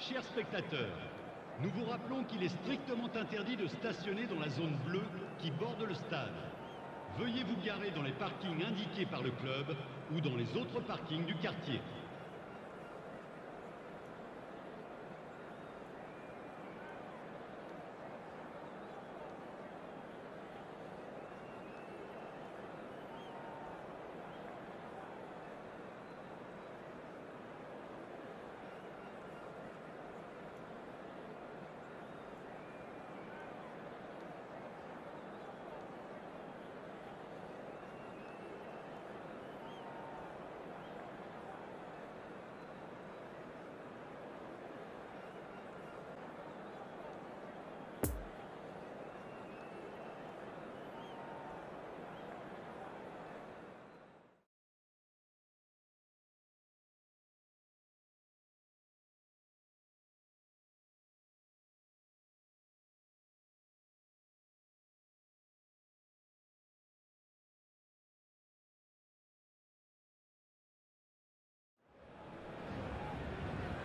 Chers spectateurs, nous vous rappelons qu'il est strictement interdit de stationner dans la zone bleue qui borde le stade. Veuillez vous garer dans les parkings indiqués par le club ou dans les autres parkings du quartier.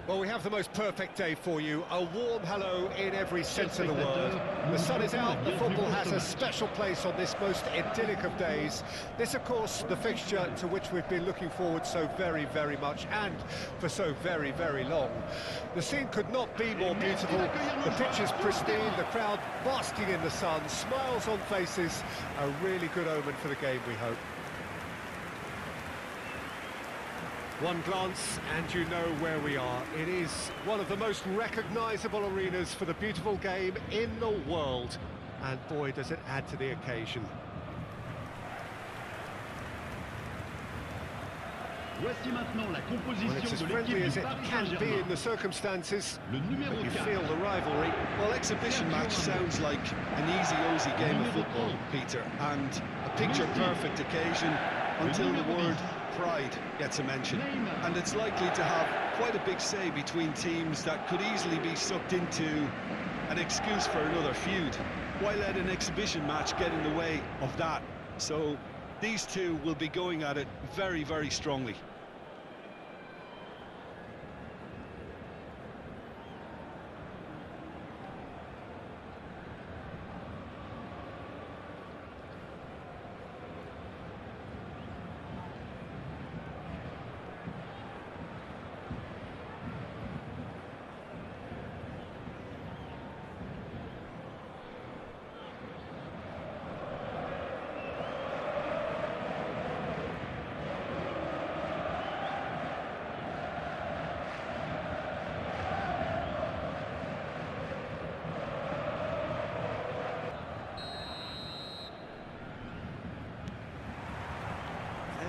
Well, we have the most perfect day for you. A warm hello in every sense of the word. The sun is out, the football has a special place on this most idyllic of days. This, of course, the fixture to which we've been looking forward so very, very much, and for so very, very long. The scene could not be more beautiful. The pitch is pristine, the crowd basking in the sun, smiles on faces. A really good omen for the game, we hope. One glance and you know where we are. It is one of the most recognisable arenas for the beautiful game in the world. And boy, does it add to the occasion. Voici maintenant la Well, composition it's as de friendly l'équipe as du it Paris can be Saint-Germain. in the circumstances, Le numéro but you 4. feel the rivalry. Well, exhibition match sounds like an easy-ozy game of football, Peter, and a picture-perfect occasion until the word pride gets a mention. And it's likely to have quite a big say between teams that could easily be sucked into an excuse for another feud. Why let an exhibition match get in the way of that? So these two will be going at it very, very strongly.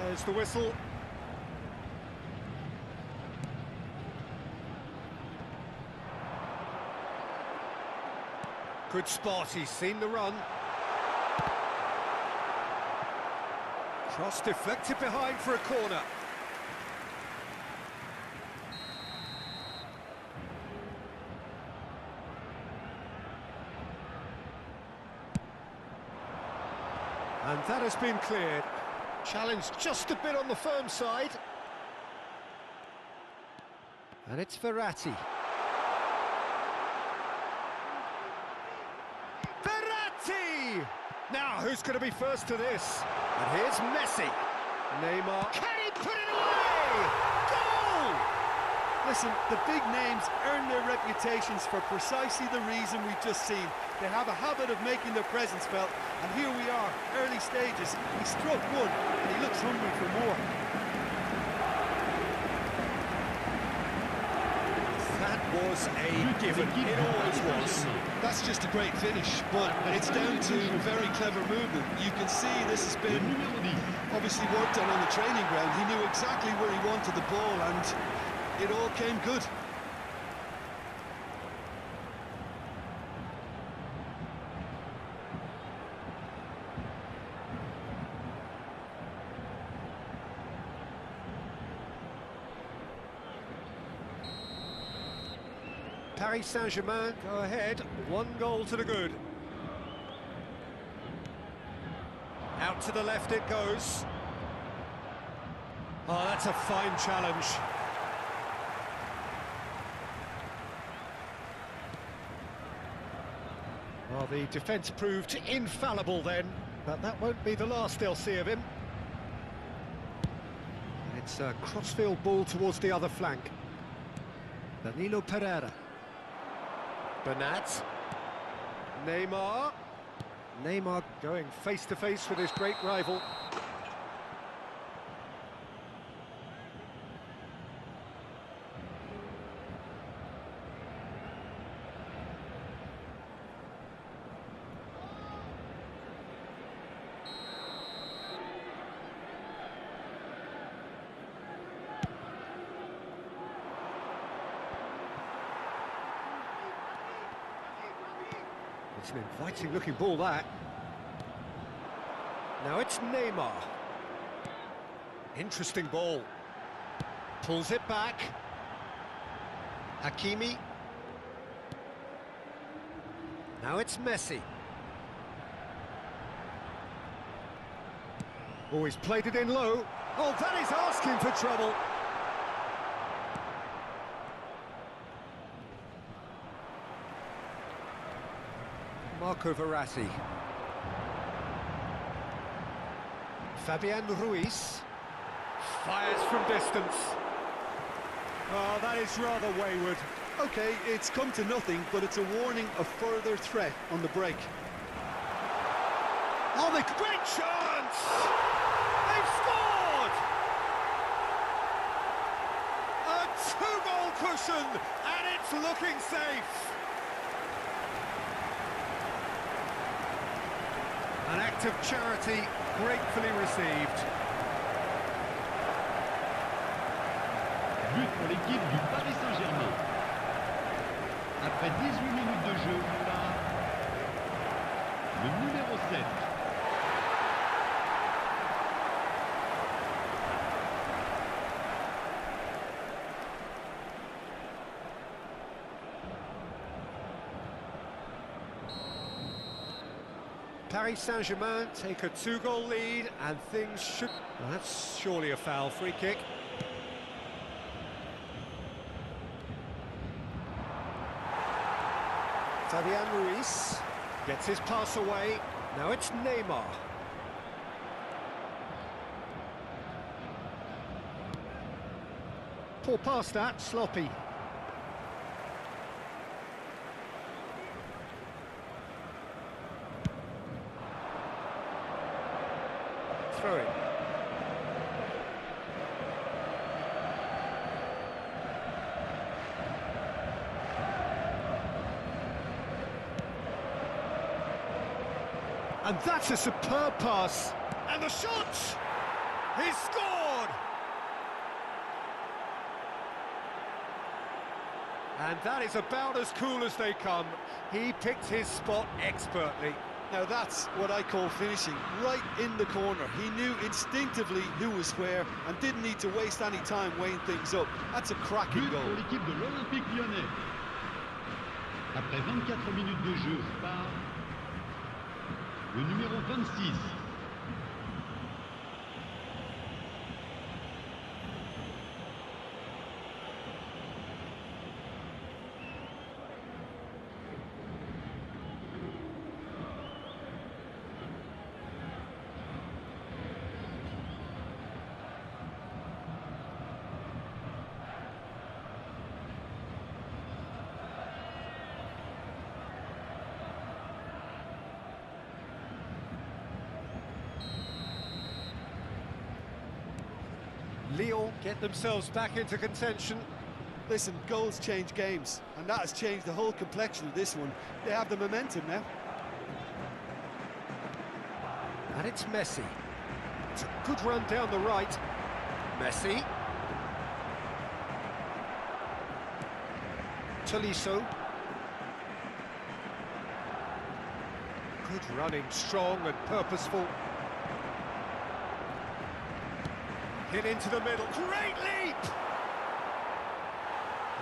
There's the whistle. Good spot, he's seen the run. Cross deflected behind for a corner. And that has been cleared. Challenge just a bit on the firm side. And it's Verratti. Verratti! Now, who's going to be first to this? And here's Messi. Neymar. Can he put it away? Goal! Listen, the big names earn their reputations for precisely the reason we've just seen. They have a habit of making their presence felt, and here we are, early stages. He struck one, and he looks hungry for more. That was a given. It always was. That's just a great finish, but it's down to very clever movement. You can see this has been obviously worked on the training ground. He knew exactly where he wanted the ball, and it all came good. Paris Saint-Germain go ahead, 1 goal to the good. Out to the left it goes. Oh, that's a fine challenge. Well, the defence proved infallible then, but that won't be the last they'll see of him. And it's a crossfield ball towards the other flank. Danilo Pereira. Bernat. Neymar. Neymar going face-to-face with his great rival. It's an inviting-looking ball, that. Now it's Neymar. Interesting ball. Pulls it back. Hakimi. Now it's Messi. Oh, he's played it in low. Oh, that is asking for trouble. Marco Verratti. Fabian Ruiz. Fires from distance. Oh, that is rather wayward. Okay, it's come to nothing, but it's a warning of further threat on the break. Oh, the great chance! They've scored! A two-goal cushion, and it's looking safe. An act of charity gratefully received. But pour l'équipe du Paris Saint-Germain. Après 18 minutes de jeu, par le numéro 7. Paris Saint-Germain take a two-goal lead, and things should... Well, that's surely a foul. Free kick. Fabian Ruiz gets his pass away. Now it's Neymar. Poor pass that, sloppy. Throw it. And that's a superb pass. And the shot! He's scored! And that is about as cool as they come. He picked his spot expertly. Now that's what I call finishing, right in the corner. He knew instinctively who was where and didn't need to waste any time weighing things up. That's a cracking But goal. pour l'équipe de l'Olympique Lyonnais. Après 24 minutes de jeu, par le numéro 26. Lyon get themselves back into contention. Listen, goals change games, and that has changed the whole complexion of this one. They have the momentum now. And it's Messi. It's a good run down the right. Messi. Tolisso. Good running, strong and purposeful. Hit into the middle. Great leap!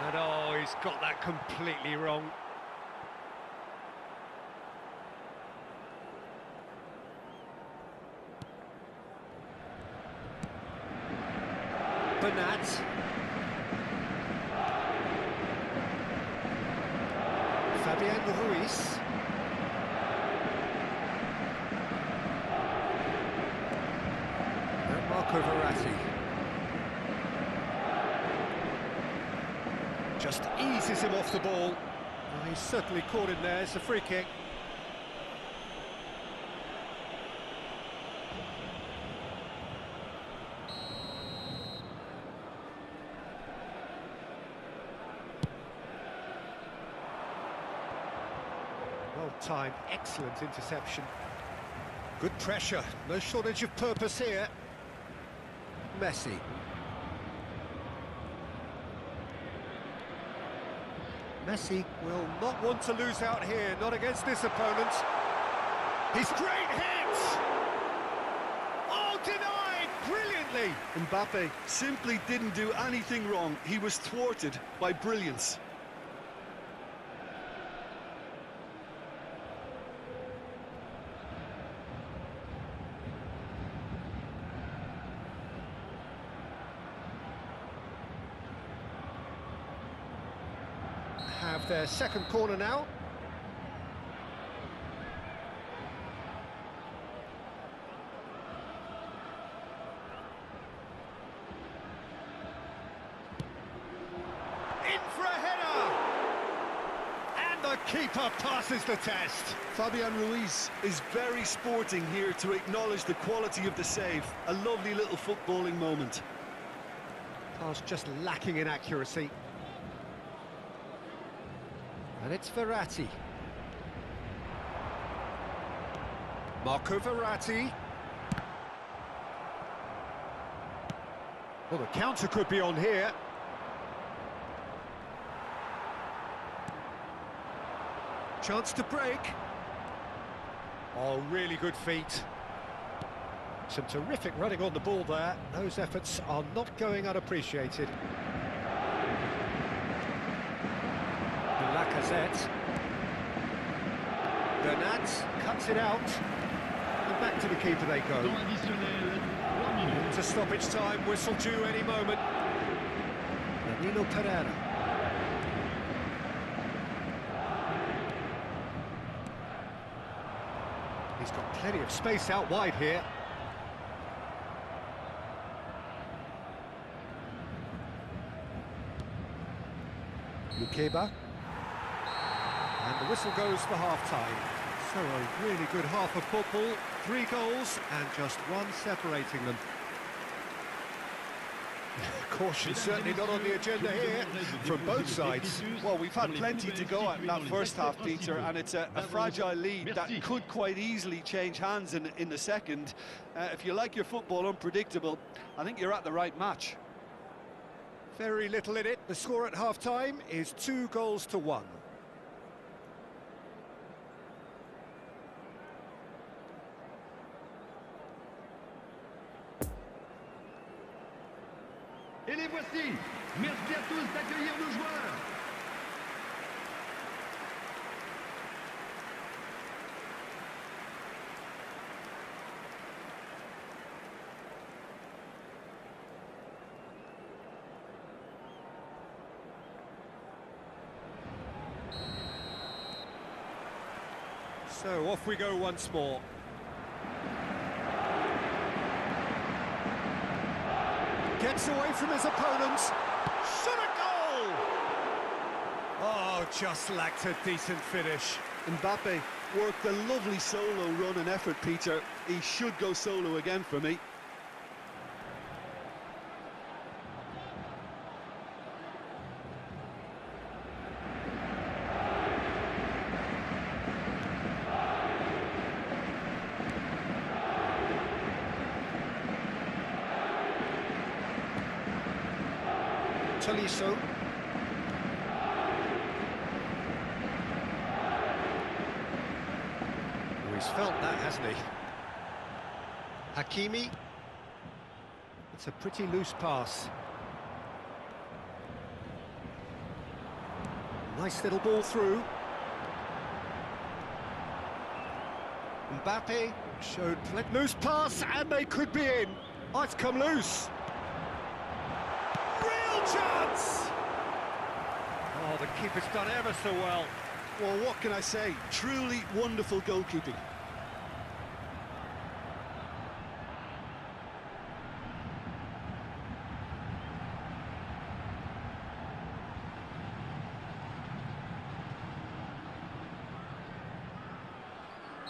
And oh, he's got that completely wrong. Bernat. Fabian Ruiz. Marco Verratti. Just eases him off the ball. Well, he's certainly caught him there. It's a free kick. Well timed, excellent interception. Good pressure, no shortage of purpose here. Messi. Messi will not want to lose out here, not against this opponent. He's great hit! Oh, denied brilliantly! Mbappe simply didn't do anything wrong. He was thwarted by brilliance. Have their second corner now. In for a header! And the keeper passes the test. Fabian Ruiz is very sporting here to acknowledge the quality of the save. A lovely little footballing moment. Pass just lacking in accuracy. And it's Verratti. Marco Verratti. Well, the counter could be on here. Chance to break. Oh, really good feet. Some terrific running on the ball there. Those efforts are not going unappreciated. Lacazette. Bernat cuts it out. And back to the keeper they go. It's a stoppage time, whistle due any moment. Danilo Pereira. He's got plenty of space out wide here. Lukeba. And the whistle goes for half-time. So a really good half of football, 3 goals and just one separating them. Caution certainly not on the agenda here from both sides. Well, we've had plenty to go at in that first half, Peter, and it's a fragile lead that could quite easily change hands in the second. If you like your football unpredictable, I think you're at the right match. Very little in it. The score at half-time is 2-1. Et les voici. Merci à tous d'accueillir nos joueurs. So off we go once more. Gets away from his opponents. Shot a goal! Oh, just lacked a decent finish. Mbappe worked a lovely solo run and effort, Peter. He should go solo again for me. Tolisso. Oh, he's felt that, hasn't he? Hakimi. It's a pretty loose pass. Nice little ball through. Mbappe showed loose pass, and they could be in. Oh, it's come loose. Chance! Oh, the keeper's done ever so well. Well, what can I say? Truly wonderful goalkeeping.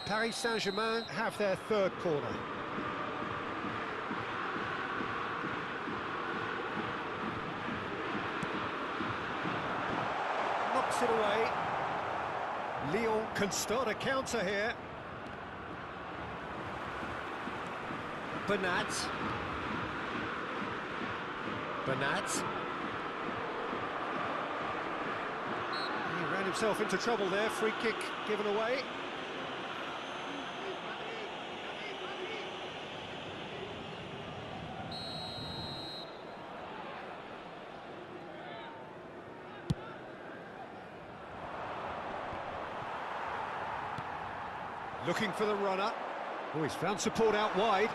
Paris Saint-Germain have their third corner. Knocks it away. Lyon can start a counter here. Bernat. He ran himself into trouble there. Free kick given away. Looking for the runner. Oh, he's found support out wide.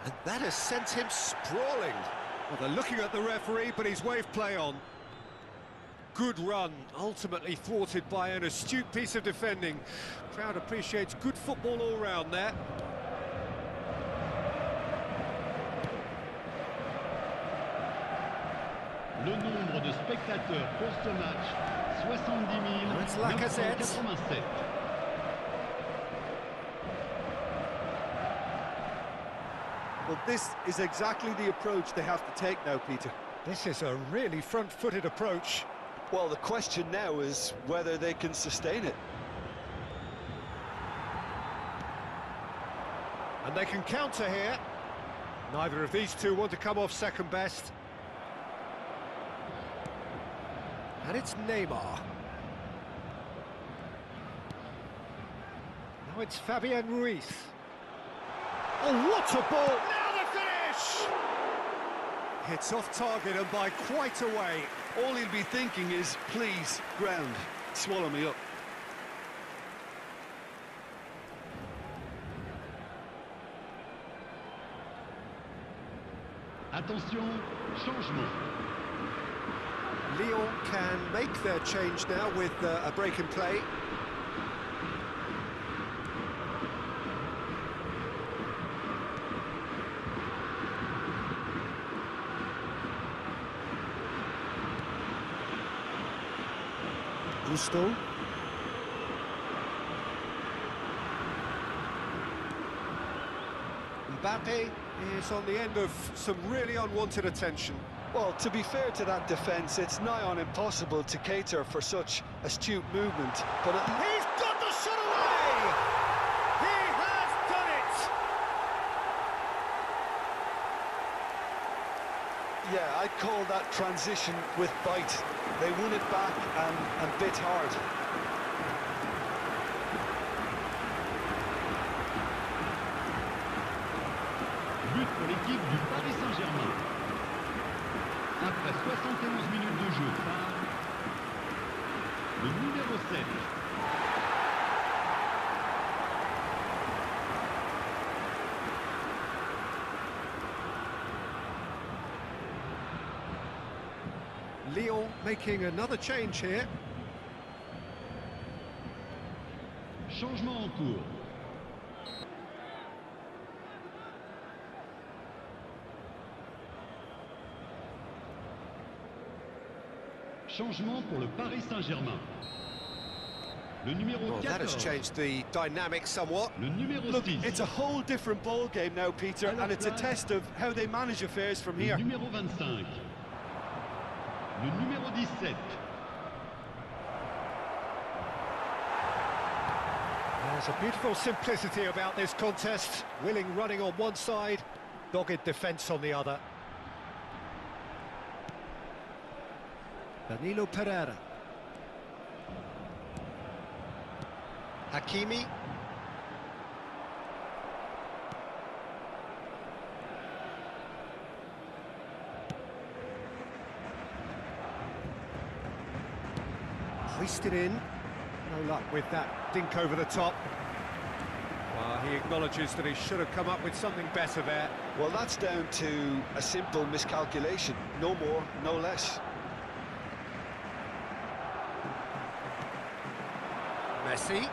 And that has sent him sprawling. Well, they're looking at the referee, but he's waved play on. Good run, ultimately thwarted by an astute piece of defending. Crowd appreciates good football all round there. Le nombre de spectateurs pour ce match, 70 987. Well, this is exactly the approach they have to take now, Peter. This is a really front-footed approach. Well, the question now is whether they can sustain it. And they can counter here. Neither of these two want to come off second best. And it's Neymar. Now it's Fabian Ruiz. Oh, what a ball! Now the finish! It's off target and by quite a way. All he'll be thinking is, please, ground, swallow me up. Attention, changement. Lyon can make their change now with a break in play. Gusto. Mbappe is on the end of some really unwanted attention. Well, to be fair to that defence, it's nigh on impossible to cater for such astute movement. But He's got the shot away! He has done it! yeah, I'd call that transition with bite. They won it back and bit hard. But pour l'équipe du Paris Saint-Germain. Après 71 minutes de jeu par le numéro 7. Lyon making another change here. Changement en cours. Changement pour le Paris Saint-Germain. Le numéro 14. That has changed the dynamic somewhat. Le numéro Look, 6. it's a whole different ball game now, Peter, and it's a test of how they manage affairs from here. Le numéro 25. Le numéro 17. There's a beautiful simplicity about this contest. Willing running on one side, dogged defence on the other. Danilo Pereira. Hakimi. Hoisted in. No luck with that dink over the top. Well, he acknowledges that he should have come up with something better there. Well, that's down to a simple miscalculation. No more, no less. Messi.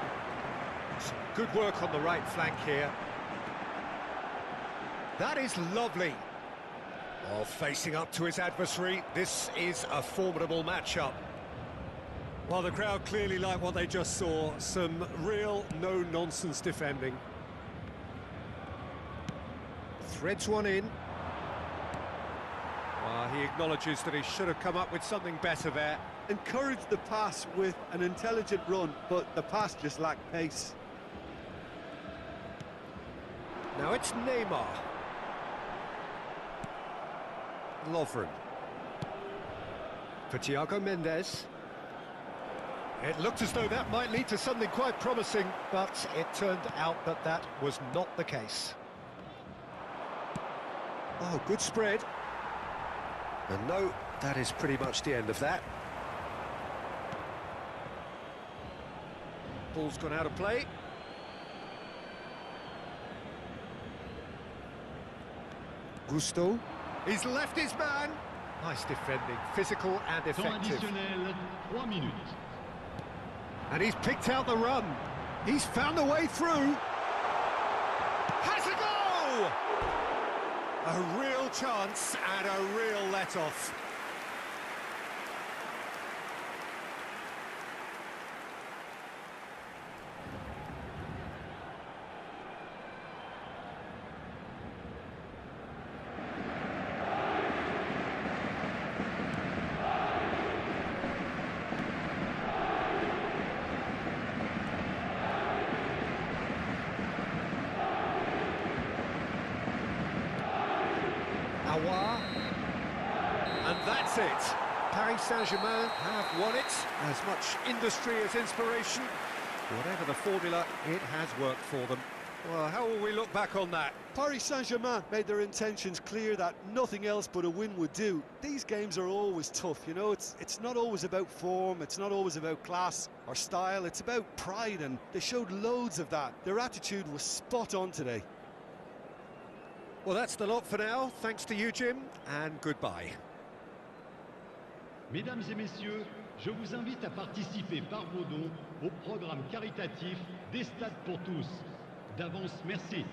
Some good work on the right flank here. That is lovely. Oh, facing up to his adversary, this is a formidable matchup. Well, the crowd clearly like what they just saw. Some real no-nonsense defending. Threads one in. Well, he acknowledges that he should have come up with something better there. Encouraged the pass with an intelligent run, but the pass just lacked pace. Now it's Neymar. Lovren. For Thiago Mendes. It looked as though that might lead to something quite promising, but it turned out that that was not the case. Oh, good spread. And no, that is pretty much the end of that. Ball's gone out of play. Gusto. He's left his man. Nice defending, physical and effective. 3 minutes. And he's picked out the run. He's found a way through. Has a goal! A real chance and a real let-off. And that's it. Paris Saint-Germain have won it. As much industry as inspiration. Whatever the formula, it has worked for them. Well, how will we look back on that? Paris Saint-Germain made their intentions clear that nothing else but a win would do. These games are always tough, you know, it's not always about form, it's not always about class or style, it's about pride, and they showed loads of that. Their attitude was spot on today. Well, that's the lot for now. Thanks to you, Jim, and goodbye. Mesdames et messieurs, je vous invite à participer par vos dons au programme caritatif des Stades pour tous. D'avance, merci.